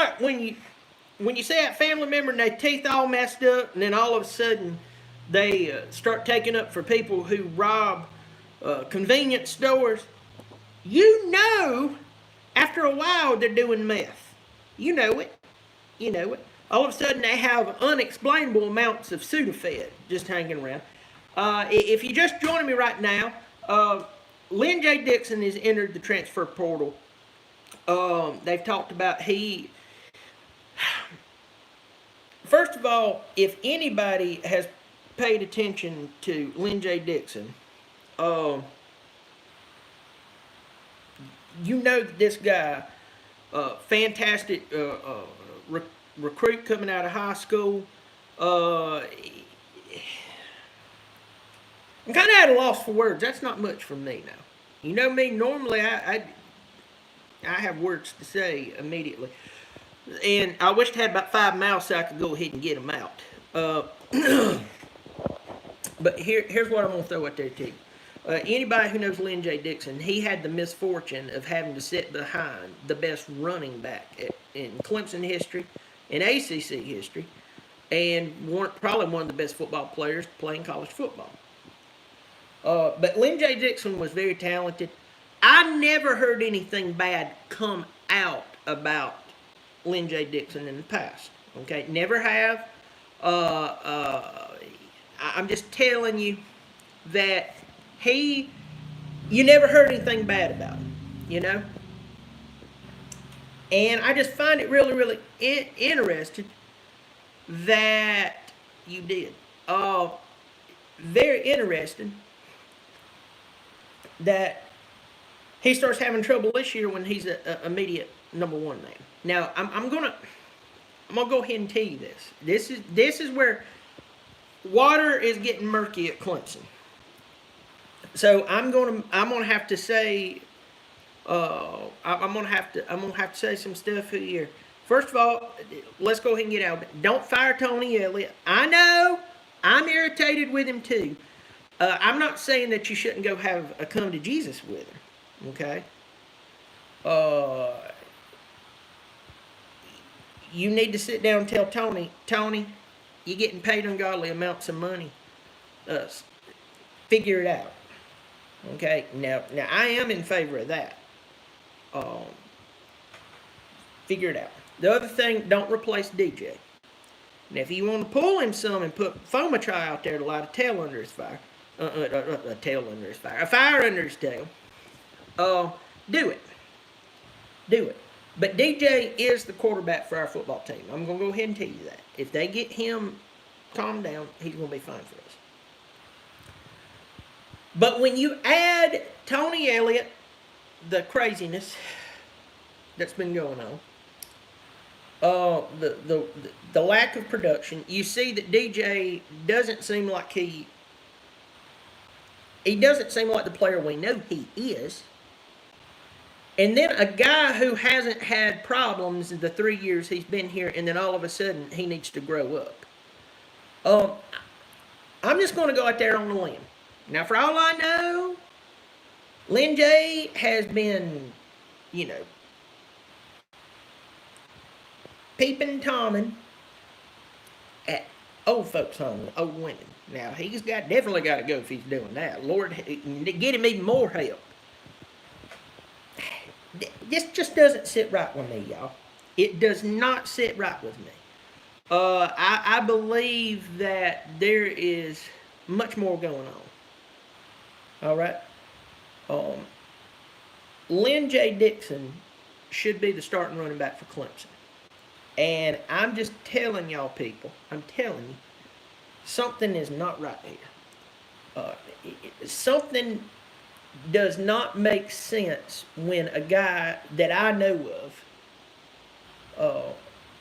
like when you see that family member and their teeth all messed up, and then all of a sudden they start taking up for people who rob convenience stores. You know, after a while they're doing meth. You know it. You know it. All of a sudden they have unexplainable amounts of Sudafed just hanging around. If you're just joining me right now, Lyn-J Dixon has entered the transfer portal. They've talked about First of all, if anybody has paid attention to Lyn-J Dixon, you know that this guy, fantastic recruit coming out of high school. I'm kind of at a loss for words. That's not much from me now. You know me, normally I have words to say immediately. And I wish I had about 5 mouths so I could go ahead and get them out. But here's what I'm going to throw out there to you. Anybody who knows Lyn-J Dixon, he had the misfortune of having to sit behind the best running back in Clemson history, in ACC history, and probably one of the best football players playing college football. But Lyn-J Dixon was very talented. I never heard anything bad come out about Lyn-J Dixon in the past. Okay, never have. I'm just telling you that you never heard anything bad about him, you know? And I just find it really, really interesting that you did. Very interesting that he starts having trouble this year when he's a immediate number one name. Now, I'm gonna go ahead and tell you this. This is where water is getting murky at Clemson. So I'm gonna have to say, I'm gonna have to say some stuff here. First of all, let's go ahead and get out of it. Don't fire Tony Elliott. I know I'm irritated with him too. I'm not saying that you shouldn't go have a come to Jesus with him. Okay. You need to sit down and tell Tony, you're getting paid ungodly amounts of money. Figure it out. Okay. Now I am in favor of that. Figure it out. The other thing, don't replace DJ. Now, if you want to pull him some and put Fomatry out there to light a tail under his fire, a fire under his tail, do it. Do it. But DJ is the quarterback for our football team. I'm going to go ahead and tell you that. If they get him calmed down, he's going to be fine for us. But when you add Tony Elliott, the craziness that's been going on, the lack of production, you see that DJ doesn't seem like he doesn't seem like the player we know he is. And then a guy who hasn't had problems in the 3 years he's been here, and then all of a sudden he needs to grow up. I'm just going to go out there on a limb. Now, for all I know, Lyn-J has been, peeping Tomming at old folks' home, old women. Now, he's definitely got to go if he's doing that. Lord, get him even more help. This just doesn't sit right with me, y'all. It does not sit right with me. I believe that there is much more going on. All right? Lyn-J Dixon should be the starting running back for Clemson. And I'm just telling y'all people, I'm telling you, something is not right here. Something does not make sense when a guy that I know of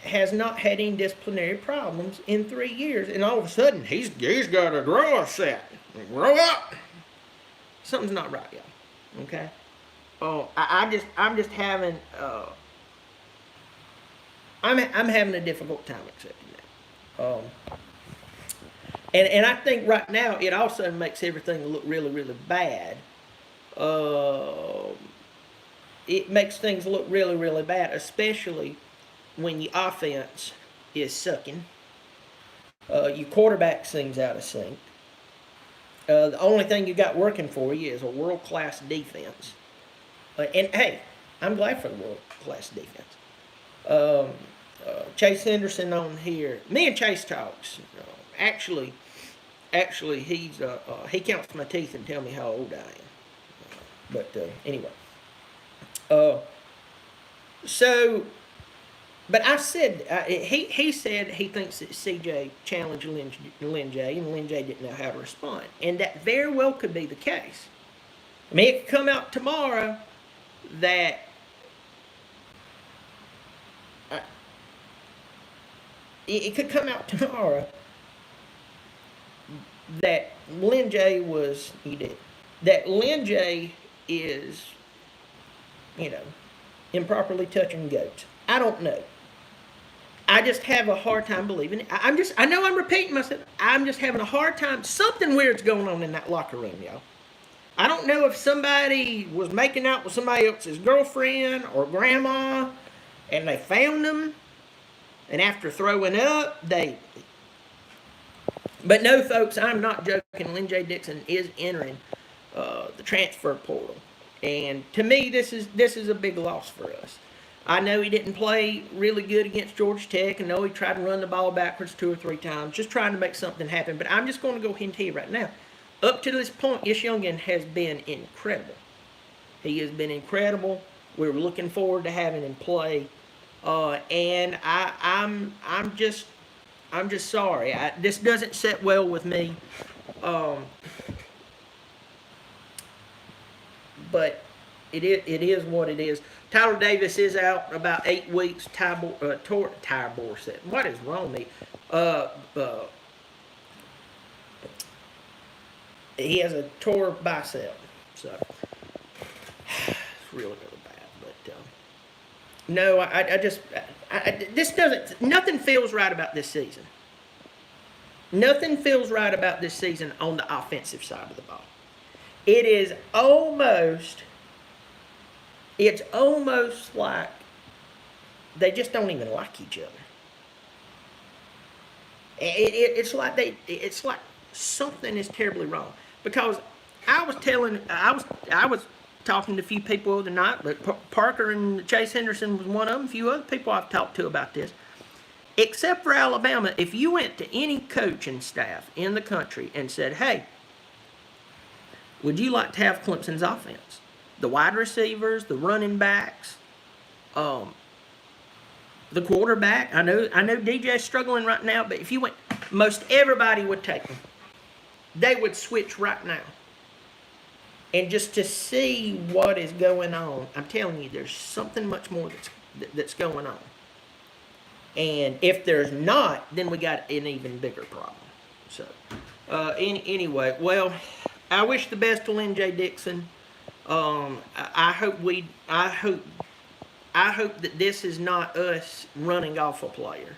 has not had any disciplinary problems in 3 years, and all of a sudden he's got a grower set. Grow up. Something's not right, y'all. Okay. I'm just having I'm having a difficult time accepting that. And I think right now it also makes everything look really, really bad. It makes things look really, really bad, especially when your offense is sucking. Your quarterback seems out of sync. The only thing you got working for you is a world-class defense. And hey, I'm glad for the world-class defense. Chase Henderson on here. Me and Chase talks. Actually, he counts my teeth and tell me how old I am. But anyway. So, but I said, he said he thinks that CJ challenged Lyn-J, and Lyn-J didn't know how to respond. And that very well could be the case. I mean, it could come out tomorrow that it could come out tomorrow that Lyn-J was, that Lyn-J is, improperly touching goats. I don't know. I just have a hard time believing it. I know I'm repeating myself. I'm just having a hard time. Something weird's going on in that locker room, y'all. I don't know if somebody was making out with somebody else's girlfriend or grandma, and they found them, and after throwing up, But no, folks, I'm not joking. Lyn-J Dixon is entering the transfer portal. And to me, this is a big loss for us. I know he didn't play really good against Georgia Tech. I know he tried to run the ball backwards 2 or 3 times, just trying to make something happen. But I'm just going to go ahead and tell you right now, up to this point, this youngin has been incredible. He has been incredible. We're looking forward to having him play. And I'm just sorry. This doesn't sit well with me. But it is what it is. Tyler Davis is out about 8 weeks. What is wrong with me? He has a tore bicep, so it's really bad. But no, this doesn't. Nothing feels right about this season. Nothing feels right about this season on the offensive side of the ball. It is almost. It's almost like they just don't even like each other. It's like something is terribly wrong. Because I was talking to a few people the other night, but Parker and Chase Henderson was one of them. A few other people I've talked to about this. Except for Alabama, if you went to any coaching staff in the country and said, "Hey, would you like to have Clemson's offense? The wide receivers, the running backs, the quarterback." I know DJ's struggling right now, but if you went, most everybody would take them. They would switch right now. And just to see what is going on, I'm telling you, there's something much more that's going on. And if there's not, then we got an even bigger problem. So, anyway, well, I wish the best to Lyn-J Dixon. I hope that this is not us running off a player.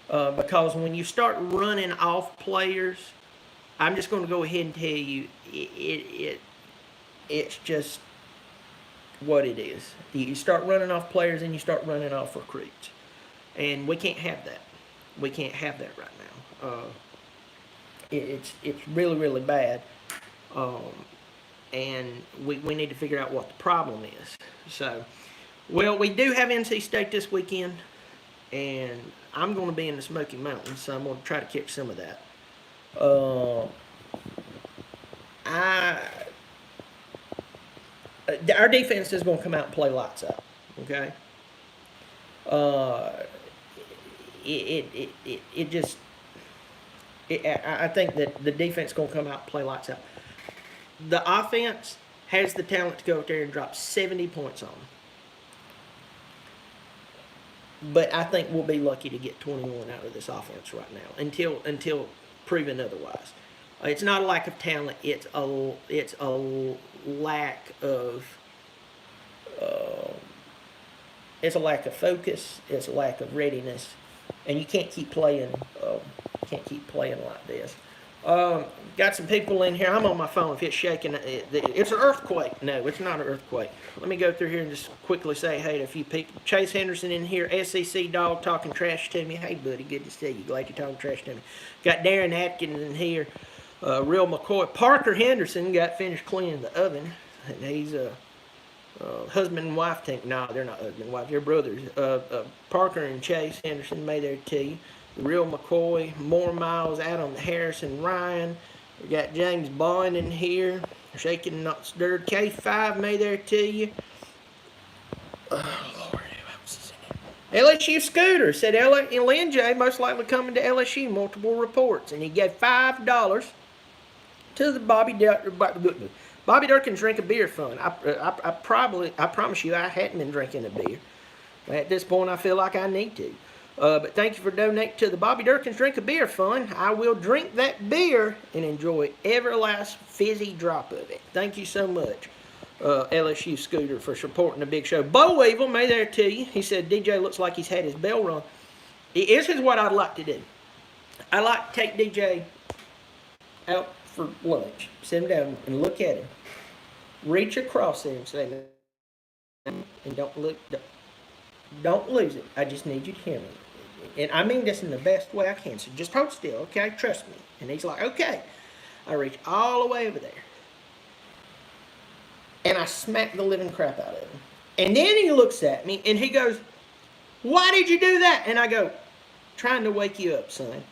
Because when you start running off players, I'm just going to go ahead and tell you, it's just what it is. You start running off players and you start running off recruits. And we can't have that. We can't have that right now. It's really, really bad. And we need to figure out what the problem is. So, well, we do have NC State this weekend. And I'm going to be in the Smoky Mountains, so I'm going to try to catch some of that. Our defense is going to come out and play lights out. Okay. I think that the defense is going to come out and play lights out. The offense has the talent to go out there and drop 70 points on them. But I think we'll be lucky to get 21 out of this offense right now until proven otherwise. It's not a lack of talent. It's a lack of focus. It's a lack of readiness, and you can't keep playing like this. Got some people in here. I'm on my phone. If it's shaking, it's an earthquake. No, it's not an earthquake. Let me go through here and just quickly say hey to a few people. Chase Henderson in here. SEC Dog talking trash to me. Hey, buddy, good to see you. Glad you're talking trash to me. Got Darren Atkins in here. Real McCoy. Parker Henderson got finished cleaning the oven. And he's a husband and wife team. No, they're not husband and wife. They're brothers. Parker and Chase Henderson made their tea. The Real McCoy, more Miles, Adam Harrison, Ryan. We got James Bond in here, shaking not stirred. K5 made there to you. Oh, Lord, who else is in here? LSU Scooter said Lyn-J most likely coming to LSU, multiple reports. And he gave $5 to the Bobby Dirkens Drink a Beer Fund. I promise you, I hadn't been drinking a beer. At this point, I feel like I need to. But thank you for donating to the Bobby Dirkens Drink a Beer Fund. I will drink that beer and enjoy every last fizzy drop of it. Thank you so much, LSU Scooter, for supporting the big show. Bo Weevil made there to you. He said, DJ looks like he's had his bell rung. This is what I'd like to do. I like to take DJ out for lunch, sit him down and look at him. Reach across him and say, and don't lose it. I just need you to hear me. And I mean this in the best way I can. So just hold still, okay? Trust me. And he's like, okay. I reach all the way over there. And I smack the living crap out of him. And then he looks at me and he goes, why did you do that? And I go, trying to wake you up, son.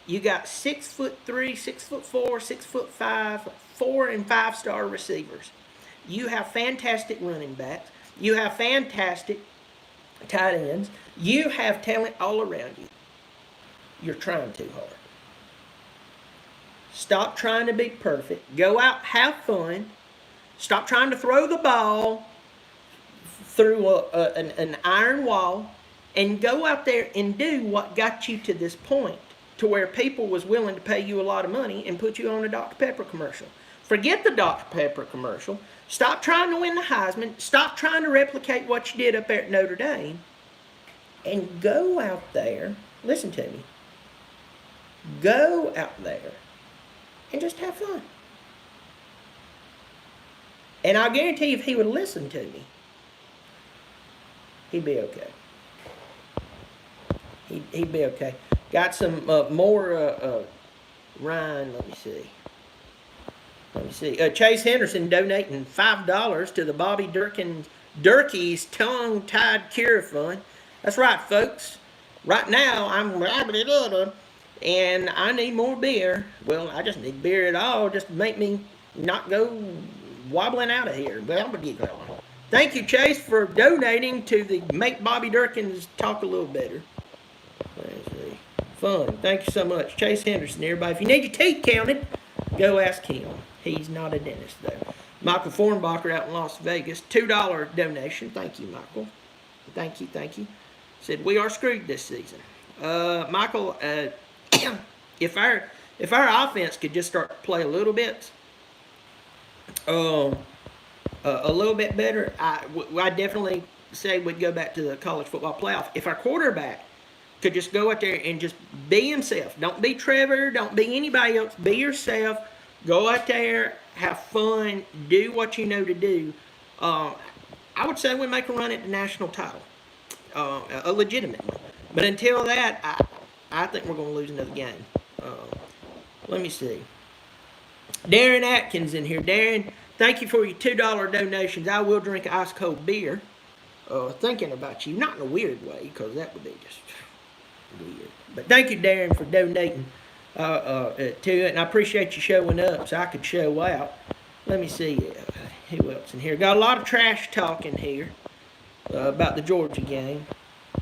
You got 6'3", 6'4", 6'5", 4 and 5-star receivers. You have fantastic running backs. You have fantastic tight ends. You have talent all around you. You're trying too hard. Stop trying to be perfect. Go out, have fun. Stop trying to throw the ball through an iron wall, and go out there and do what got you to this point, to where people was willing to pay you a lot of money and put you on a Dr. Pepper commercial. Forget the Dr. Pepper commercial. Stop trying to win the Heisman. Stop trying to replicate what you did up there at Notre Dame. And go out there, listen to me, go out there and just have fun. And I'll guarantee you if he would listen to me, he'd be okay. He'd be okay. Got some more Ryan, let me see. Chase Henderson donating $5 to the Bobby Dirkens Tongue-Tied Cure Fund. That's right, folks. Right now, I'm and I need more beer. Well, I just need beer at all just to make me not go wobbling out of here. Thank you, Chase, for donating to the Make Bobby Dirkens Talk a Little Better. Let's see. Fun. Thank you so much. Chase Henderson, everybody. If you need your teeth counted, go ask him. He's not a dentist, though. Michael Fornbacher out in Las Vegas. $2 donation. Thank you, Michael. Thank you. Said, we are screwed this season. Michael, if our offense could just start to play a little bit better, I definitely say we'd go back to the college football playoff. If our quarterback could just go out there and just be himself. Don't be Trevor. Don't be anybody else. Be yourself. Go out there. Have fun. Do what you know to do. I would say we make a run at the national title. A legitimate one. But until that, I think we're going to lose another game. Let me see. Darren Atkins in here. Darren, thank you for your $2 donations. I will drink ice cold beer. Thinking about you. Not in a weird way, because that would be just weird. But thank you, Darren, for donating to it. And I appreciate you showing up so I could show out. Let me see who else in here. Got a lot of trash talk in here. About the Georgia game.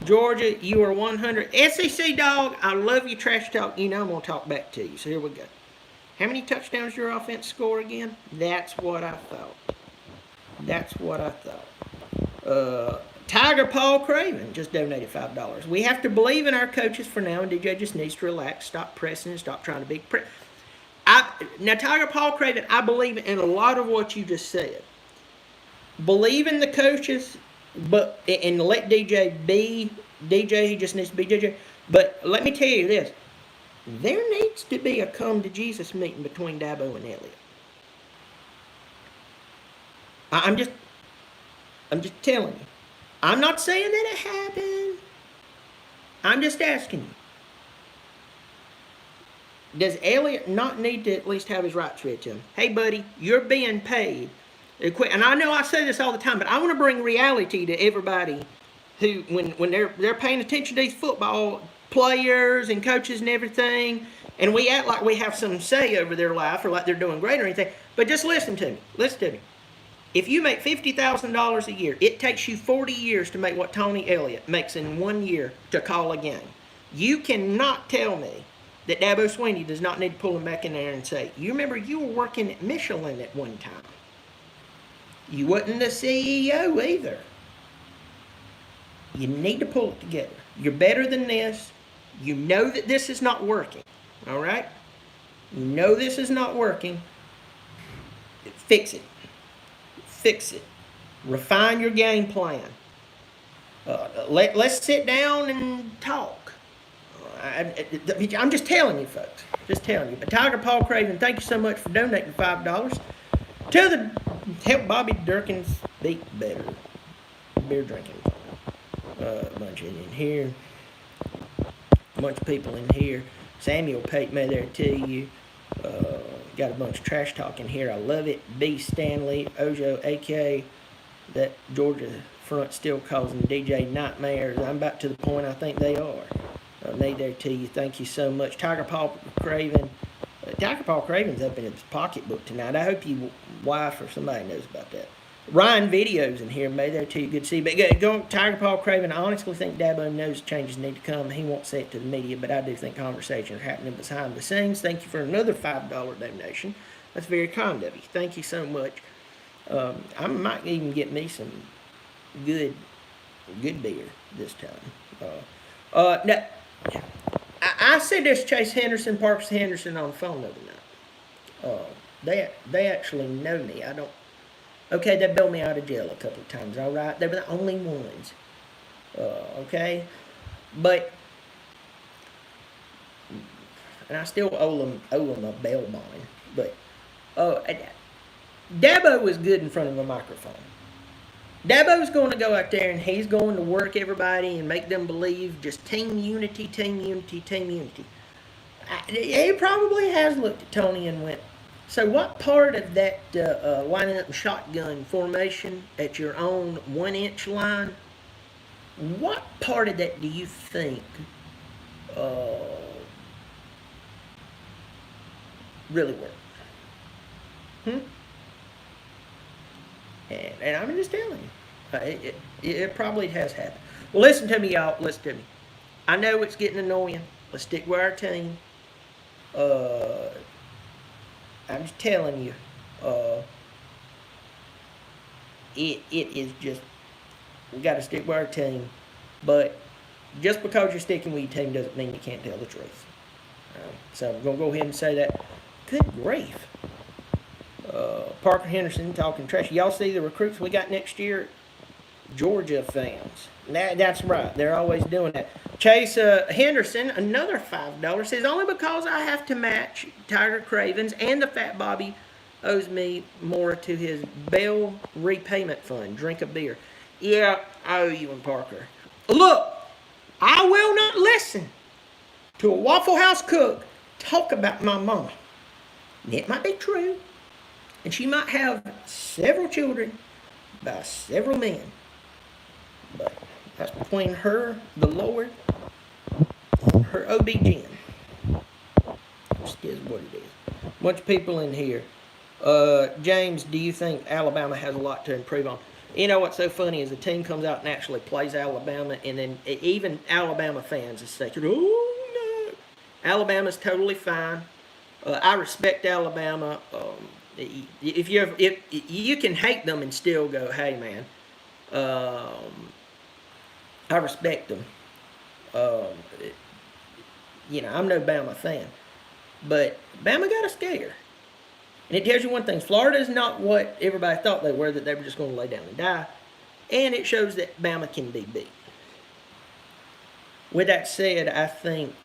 Georgia, you are 100. SEC Dog, I love you, trash talk. You know I'm going to talk back to you. So here we go. How many touchdowns did your offense score again? That's what I thought. Tiger Paul Craven just donated $5. We have to believe in our coaches for now, and DJ just needs to relax, stop pressing, and stop trying to be... Now, Tiger Paul Craven, I believe in a lot of what you just said. Believe in the coaches... and let DJ be DJ. He just needs to be DJ. But let me tell you this. there needs to be a come to Jesus meeting between Dabo and Elliott. I'm just telling you. I'm not saying that it happened. I'm just asking you. Does Elliott not need to at least have his rights read to him? Hey, buddy, you're being paid. And I know I say this all the time, but I want to bring reality to everybody who, when they're paying attention to these football players and coaches and everything, and we act like we have some say over their life or like they're doing great or anything. But just listen to me. Listen to me. If you make $50,000 a year, it takes you 40 years to make what Tony Elliott makes in 1 year to call a game. You cannot tell me that Dabo Swinney does not need to pull him back in there and say, you remember you were working at Michelin at one time. You wasn't the CEO either. You need to pull it together. You're better than this. You know that this is not working. All right? You know this is not working. Fix it. Fix it. Refine your game plan. Let's sit down and talk. I'm just telling you, folks. Just telling you. But Tiger Paul Craven, thank you so much for donating $5 to the Help Bobby Dirkens Beat Better beer drinking. A bunch in here. A bunch of people in here. Samuel Pate may there to you. Got a bunch of trash talk in here. I love it. B. Stanley, Ojo, AK, that Georgia front still causing DJ nightmares. I'm about to the point I think they are. Made there to you. Thank you so much. Tiger Paul Craven. Tiger Paul Craven's up in his pocketbook tonight. I hope your wife or somebody knows about that. Ryan Video's in here. Made there to you. Good to see you. But go Tiger Paul Craven. I honestly think Dabo knows changes need to come. He won't say it to the media, but I do think conversations are happening behind the scenes. Thank you for another $5 donation. That's very kind of you. Thank you so much. I might even get me some good beer this time. Now, I said this Chase Henderson, Parks Henderson on the phone the other night. They actually know me. Okay, they bailed me out of jail a couple of times, all right? They were the only ones, okay? But, and I still owe them a bail bond. But, Dabo was good in front of a microphone. Dabo's going to go out there and he's going to work everybody and make them believe just team unity, team unity, team unity. He probably has looked at Tony and went, so what part of that lining up in shotgun formation at your own 1-inch line, what part of that do you think really worked? And I'm just telling you, it probably has happened. Well, listen to me, y'all. Listen to me. I know it's getting annoying. Let's stick with our team. I'm just telling you, it is just, we got to stick with our team. But just because you're sticking with your team doesn't mean you can't tell the truth. So I'm going to go ahead and say that. Good grief. Parker Henderson talking trash. Y'all see the recruits we got next year? Georgia fans. That's right. They're always doing that. Chase Henderson, another $5, says, only because I have to match Tiger Cravens and the Fat Bobby owes me more to his bail repayment fund. Drink a beer. Yeah, I owe you one, Parker. Look, I will not listen to a Waffle House cook talk about my mama. It might be true. And she might have several children by several men. But that's between her, the Lord, and her OB-GYN. Just is what it is. Bunch of people in here. James, do you think Alabama has a lot to improve on? You know what's so funny is a team comes out and actually plays Alabama, and then even Alabama fans are saying, oh, no. Alabama's totally fine. I respect Alabama. If you can hate them and still go, hey man, I respect them. I'm no Bama fan, but Bama got a scare, and it tells you one thing: Florida is not what everybody thought they were. That they were just going to lay down and die, and it shows that Bama can be beat. With that said, I think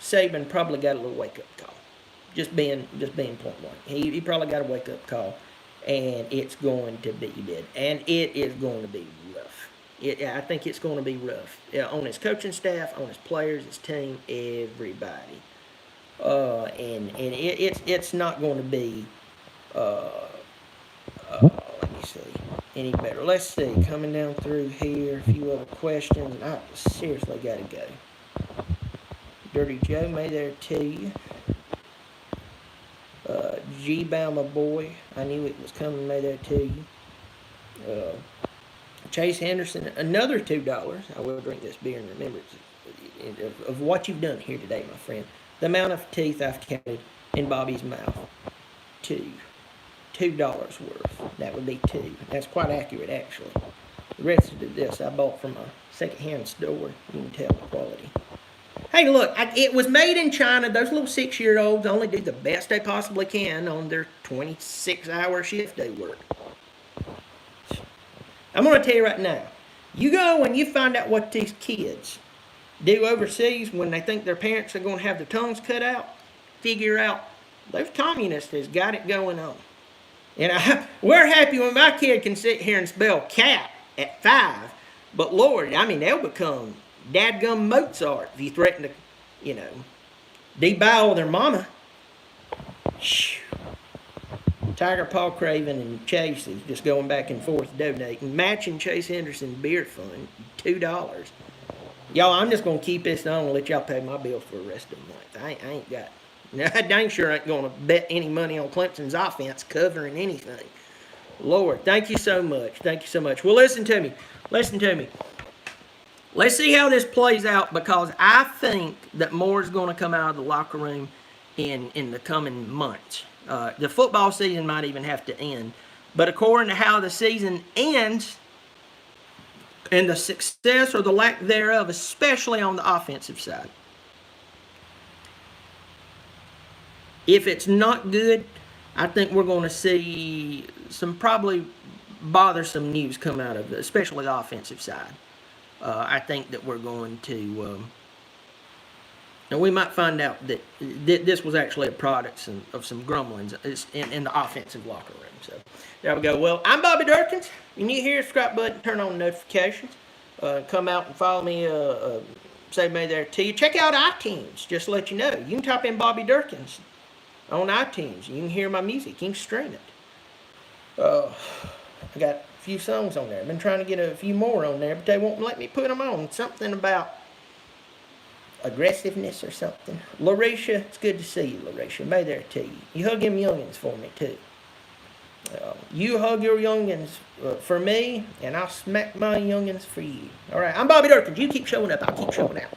Saban probably got a little wake-up call. Just being point blank. He probably got a wake-up call, and it's going to be bad. And it is going to be rough. I think it's going to be rough on his coaching staff, on his players, his team, everybody. And it's not going to be. Let me see any better. Let's see. Coming down through here, a few other questions. I seriously got to go. Dirty Joe, may there to you. G-Bama boy, I knew it was coming, may there to you. Chase Henderson, another $2. I will drink this beer in remembrance of what you've done here today, my friend. The amount of teeth I've counted in Bobby's mouth. $2 worth. That would be 2. That's quite accurate, actually. The rest of this I bought from a second-hand store. You can tell the quality. Hey, look, it was made in China. Those little 6-year-olds only do the best they possibly can on their 26-hour shift they work. I'm going to tell you right now, you go and you find out what these kids do overseas when they think their parents are going to have their tongues cut out, figure out those communists has got it going on. And we're happy when my kid can sit here and spell cat at 5, but Lord, I mean, they'll become dadgum Mozart if you threaten to, debile their mama. Tiger Paul Craven and Chase is just going back and forth donating. Matching Chase Henderson beer fund, $2. Y'all, I'm just going to keep this on and let y'all pay my bill for the rest of the month. I ain't got, I dang sure ain't going to bet any money on Clemson's offense covering anything. Lord, thank you so much. Thank you so much. Well, listen to me. Listen to me. Let's see how this plays out, because I think that more is going to come out of the locker room in the coming months. The football season might even have to end. But according to how the season ends and the success or the lack thereof, especially on the offensive side, if it's not good, I think we're going to see some probably bothersome news come out of it, especially the offensive side. I think that we're going to, and we might find out that this was actually a product of some grumblings in the offensive locker room. So there we go. Well, I'm Bobby Dirkens. When you hear the subscribe button, turn on notifications. Come out and follow me. Say may there to you. Check out iTunes. Just to let you know, you can type in Bobby Dirkens on iTunes. You can hear my music. You can stream it. I got a few songs on there. I've been trying to get a few more on there, but they won't let me put them on. Something about aggressiveness or something. Larisha, it's good to see you, Larisha. May there to you. You hug them youngins for me, too. You hug your youngins for me, and I'll smack my youngins for you. All right, I'm Bobby Dirkens. You keep showing up. I'll keep showing out.